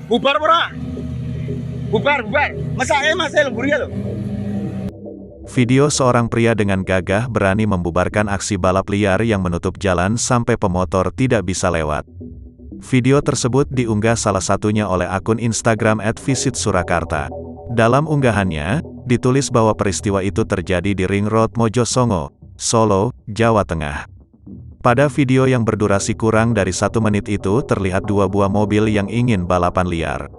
Bubar ora? Bubar, bubar. Masake masih lembur ya lo. Video seorang pria dengan gagah berani membubarkan aksi balap liar yang menutup jalan sampai pemotor tidak bisa lewat. Video tersebut diunggah salah satunya oleh akun Instagram @visitsurakarta. Dalam unggahannya, ditulis bahwa peristiwa itu terjadi di Ring Road Mojosongo, Solo, Jawa Tengah. Pada video yang berdurasi kurang dari 1 menit itu terlihat 2 buah mobil yang ingin balapan liar.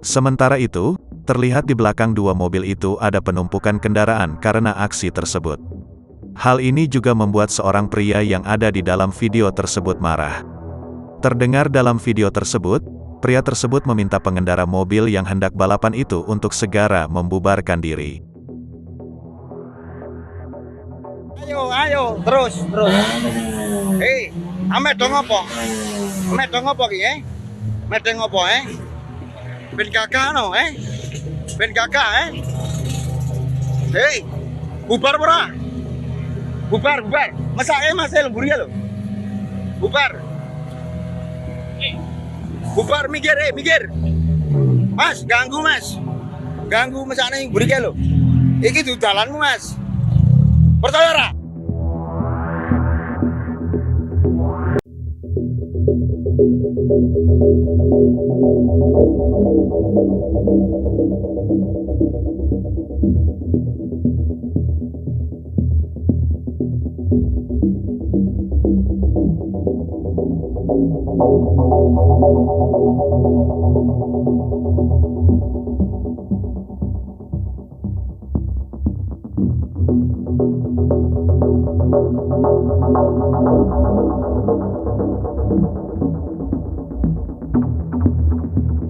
Sementara itu, terlihat di belakang 2 mobil itu ada penumpukan kendaraan karena aksi tersebut. Hal ini juga membuat seorang pria yang ada di dalam video tersebut marah. Terdengar dalam video tersebut, pria tersebut meminta pengendara mobil yang hendak balapan itu untuk segera membubarkan diri. Ayo, terus. Hei, ame dong apa? Ame dong apa ki, Medeng apa, Ben kakak no, Ben kakak, Hei, bubar ora? Bubar. Masake masih lembur ya lo. Bubar. Bubar, mikir. Mas, ganggu masakne mburi kae lho. Iki dudalanmu, Mas. Percaya ora?